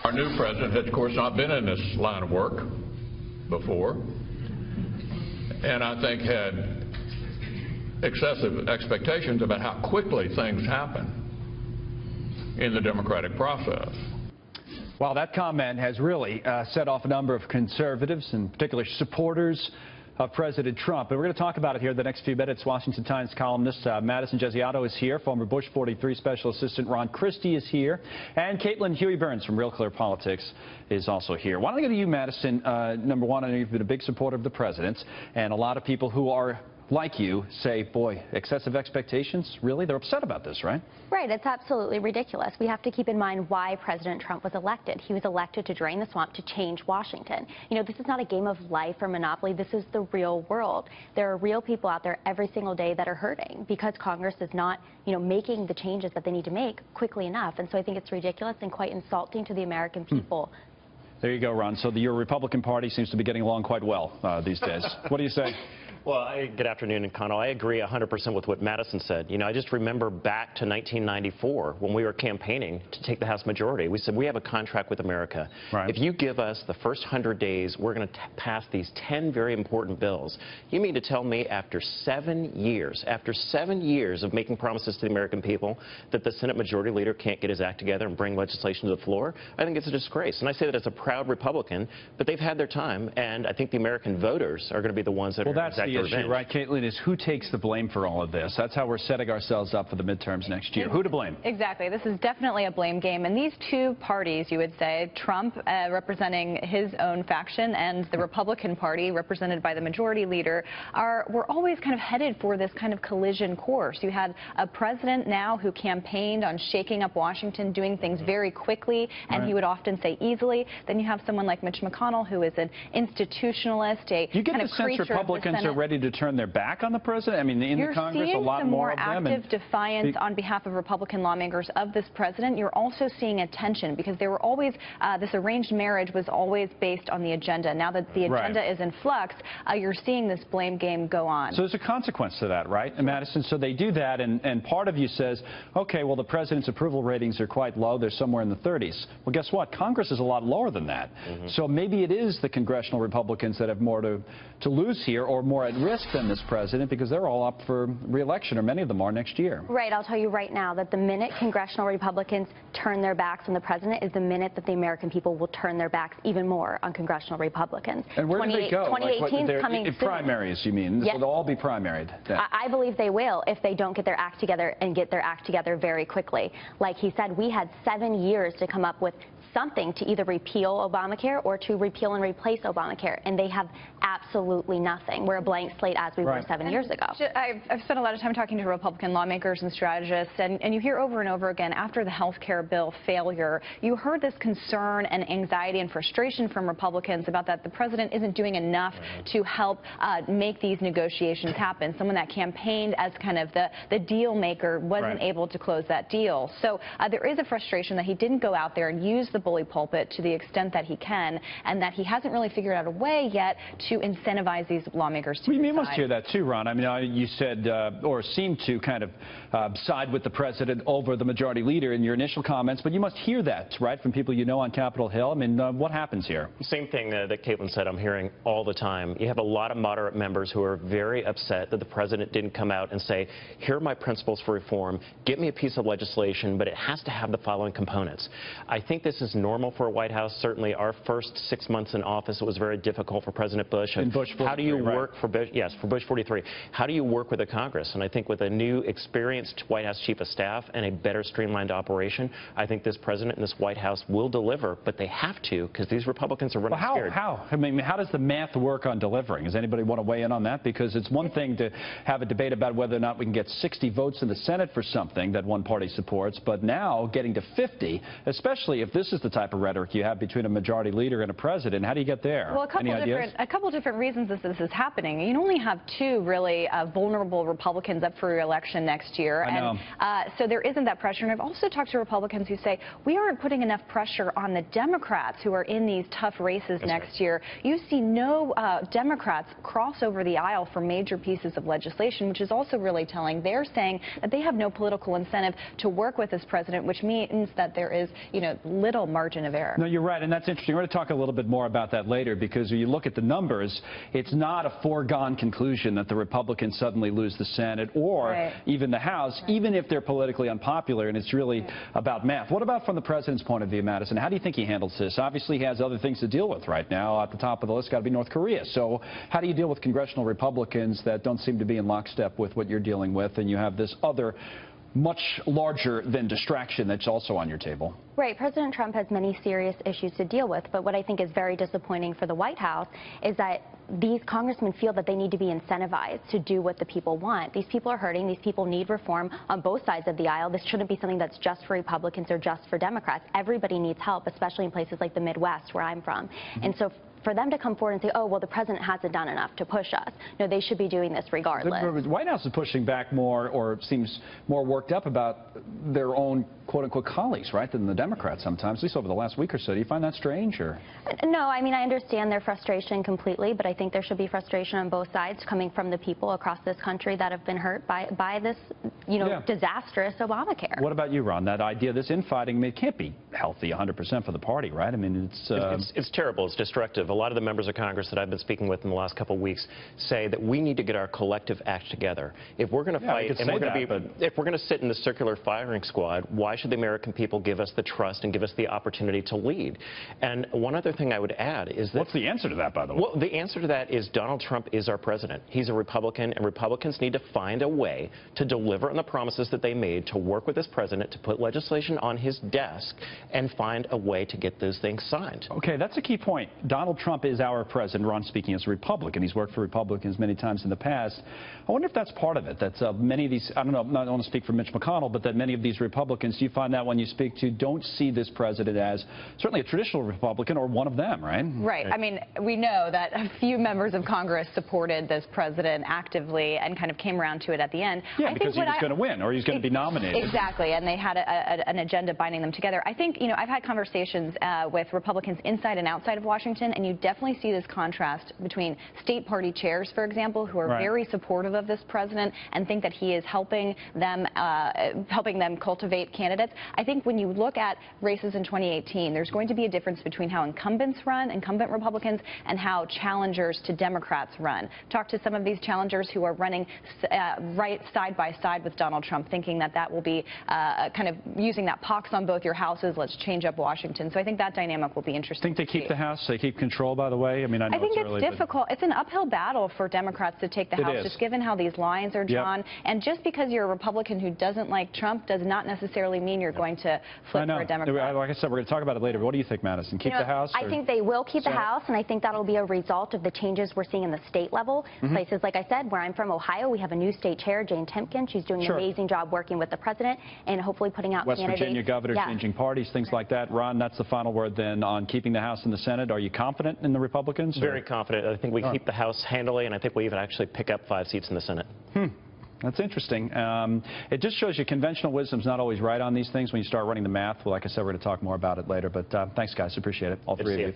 Our new president has, of course, not been in this line of work before, and I think had excessive expectations about how quickly things happen in the democratic process. Well, that comment has really set off a number of conservatives, and particularly supporters of President Trump. And we're going to talk about it here in the next few minutes. Washington Times columnist Madison Gesiotto is here. Former Bush 43 Special Assistant Ron Christie is here. And Caitlin Huey-Burns from RealClearPolitics is also here. Why don't I go to you, Madison? Number one, I know you've been a big supporter of the president, and a lot of people who are like you say, boy, excessive expectations? Really? They're upset about this, right? Right. It's absolutely ridiculous. We have to keep in mind why President Trump was elected. He was elected to drain the swamp, to change Washington. You know, this is not a game of life or monopoly. This is the real world. There are real people out there every single day that are hurting because Congress is not, making the changes that they need to make quickly enough. And so I think it's ridiculous and quite insulting to the American people. There you go, Ron. So your Republican Party seems to be getting along quite well these days. What do you say? Well, good afternoon, McConnell. I agree 100% with what Madison said. I just remember back to 1994 when we were campaigning to take the House majority. We said, we have a contract with America. Right. If you give us the first 100 days, we're going to pass these 10 very important bills. You mean to tell me after 7 years of making promises to the American people that the Senate Majority Leader can't get his act together and bring legislation to the floor? I think it's a disgrace. And I say that as a proud Republican, but they've had their time, and I think the American voters are going to be the ones that are going to exact the issue, right, Caitlin, is who takes the blame for all of this? That's how we're setting ourselves up for the midterms next year. Who to blame? Exactly. This is definitely a blame game. And these two parties, you would say, Trump representing his own faction and the Republican Party represented by the majority leader, were always kind of headed for this kind of collision course. You had a president now who campaigned on shaking up Washington, doing things very quickly, and he would often say easily. Then you have someone like Mitch McConnell, who is an institutionalist, you get kind the of sense Republicans are ready to turn their back on the president? I mean, in the Congress, a lot more of them. You're seeing some more active defiance on behalf of Republican lawmakers of this president. You're also seeing a tension because they were always, this arranged marriage was always based on the agenda. Now that the agenda is in flux, you're seeing this blame game go on. So there's a consequence to that, right? And Madison, so they do that, and part of you says, okay, well, the president's approval ratings are quite low. They're somewhere in the 30s. Well, guess what? Congress is a lot lower than that. So maybe it is the congressional Republicans that have more to lose here, or more at risk than this president, because they're all up for re-election, or many of them are, next year. Right. I'll tell you right now that the minute congressional Republicans turn their backs on the president is the minute that the American people will turn their backs even more on congressional Republicans. And where do they go? 2018 is coming soon. Primaries, you mean? Yes. They'll all be primaried. I believe they will if they don't get their act together and get their act together very quickly. Like he said, we had 7 years to come up with something to either repeal Obamacare or to repeal and replace Obamacare, and they have absolutely nothing. We're a blank slate as we were 7 years ago. I've spent a lot of time talking to Republican lawmakers and strategists, and you hear over and over again, after the health care bill failure, you heard this concern and anxiety and frustration from Republicans about that the president isn't doing enough to help make these negotiations happen. Someone that campaigned as kind of the deal maker wasn't able to close that deal. So there is a frustration that he didn't go out there and use the bully pulpit to the extent that he can, and that he hasn't really figured out a way yet to incentivize these lawmakers to You must hear that too, Ron. I mean, you said, or seemed to kind of side with the president over the majority leader in your initial comments, but you must hear that, right, from people you know on Capitol Hill. I mean, what happens here? Same thing that Caitlin said I'm hearing all the time. You have a lot of moderate members who are very upset that the president didn't come out and say, here are my principles for reform, get me a piece of legislation, but it has to have the following components. I think this is normal for a White House. Certainly our first 6 months in office, it was very difficult for President Bush. And Bush 43, how do you work for Bush? Yes, for Bush 43. How do you work with the Congress? And I think with a new experienced White House Chief of Staff and a better streamlined operation, I think this president and this White House will deliver, but they have to, because these Republicans are running scared. How? I mean, how does the math work on delivering? Does anybody want to weigh in on that? Because it's one thing to have a debate about whether or not we can get 60 votes in the Senate for something that one party supports, but now getting to 50, especially if this is the type of rhetoric you have between a majority leader and a president, how do you get there? Well, a couple different reasons this is happening. You only have two really vulnerable Republicans up for re-election next year. I know. And so there isn't that pressure. And I've also talked to Republicans who say we aren't putting enough pressure on the Democrats who are in these tough races next year. You see no Democrats cross over the aisle for major pieces of legislation, which is also really telling. They're saying that they have no political incentive to work with this president, which means that there is, little real margin of error. No, you're right, and that's interesting. We're going to talk a little bit more about that later, because when you look at the numbers, it's not a foregone conclusion that the Republicans suddenly lose the Senate or even the House, even if they're politically unpopular, and it's really about math. What about from the president's point of view, Madison? How do you think he handles this? Obviously, he has other things to deal with right now. At the top of the list got to be North Korea. So how do you deal with congressional Republicans that don't seem to be in lockstep with what you're dealing with, and you have this other much larger than distraction that's also on your table? Right. President Trump has many serious issues to deal with, but what I think is very disappointing for the White House is that these congressmen feel that they need to be incentivized to do what the people want. These people are hurting. These people need reform on both sides of the aisle. This shouldn't be something that's just for Republicans or just for Democrats. Everybody needs help, especially in places like the Midwest, where I'm from. And so for them to come forward and say, oh, well, the president hasn't done enough to push us. No, they should be doing this regardless. The White House is pushing back more, or seems more worked up about their own quote-unquote colleagues, right, than the Democrats sometimes, at least over the last week or so. Do you find that strange? Or? No, I mean, I understand their frustration completely, but I think there should be frustration on both sides coming from the people across this country that have been hurt by this, disastrous Obamacare. What about you, Ron? That idea, this infighting, it can't be healthy 100% for the party, right? I mean, it's terrible. It's destructive. A lot of the members of Congress that I've been speaking with in the last couple of weeks say that we need to get our collective act together. If we're going to fight and if we're going to sit in the circular firing squad, why should the American people give us the trust and give us the opportunity to lead? And one other thing I would add is that... What's the answer to that, by the way? Well, the answer to that is Donald Trump is our president. He's a Republican, and Republicans need to find a way to deliver on the promises that they made, to work with this president, to put legislation on his desk, and find a way to get those things signed. Okay, that's a key point. Donald Trump is our president. Ron speaking as a Republican. He's worked for Republicans many times in the past. I wonder if that's part of it. That's many of these, I don't want to speak for Mitch McConnell, but that many of these Republicans, you find that when you speak to, don't see this president as certainly a traditional Republican or one of them, right? Right. I mean, we know that a few members of Congress supported this president actively and kind of came around to it at the end. Yeah, because he was going to win, or he's going to be nominated. Exactly, and they had an agenda binding them together. I think, I've had conversations with Republicans inside and outside of Washington, and you definitely see this contrast between state party chairs, for example, who are very supportive of this president and think that he is helping them cultivate candidates. I think when you look at races in 2018, there's going to be a difference between how incumbent Republicans, and how challengers to Democrats run. Talk to some of these challengers who are running right side by side with Donald Trump, thinking that that will be kind of using that pox on both your houses, let's change up Washington. So I think that dynamic will be interesting. Think they keep the House? They keep control, by the way? I mean, I know I think it's early, difficult. It's an uphill battle for Democrats to take the House, just given how these lines are drawn. And just because you're a Republican who doesn't like Trump does not necessarily mean you're going to flip for a Democrat. Like I said, we're going to talk about it later, but what do you think, Madison? Keep the House? I think they will keep the House, and I think that'll be a result of the changes we're seeing in the state level. Places, like I said, where I'm from, Ohio, we have a new state chair, Jane Timken. She's doing an amazing job working with the president and hopefully putting out candidates. West Virginia governor changing parties, things like that. Ron, that's the final word then on keeping the House and the Senate. Are you confident in the Republicans? Very confident. I think we keep the House handily, and I think we even actually pick up 5 seats in the Senate. That's interesting. It just shows you conventional wisdom's not always right on these things when you start running the math. Well, like I said, we're going to talk more about it later. But thanks, guys. Appreciate it. All three of you.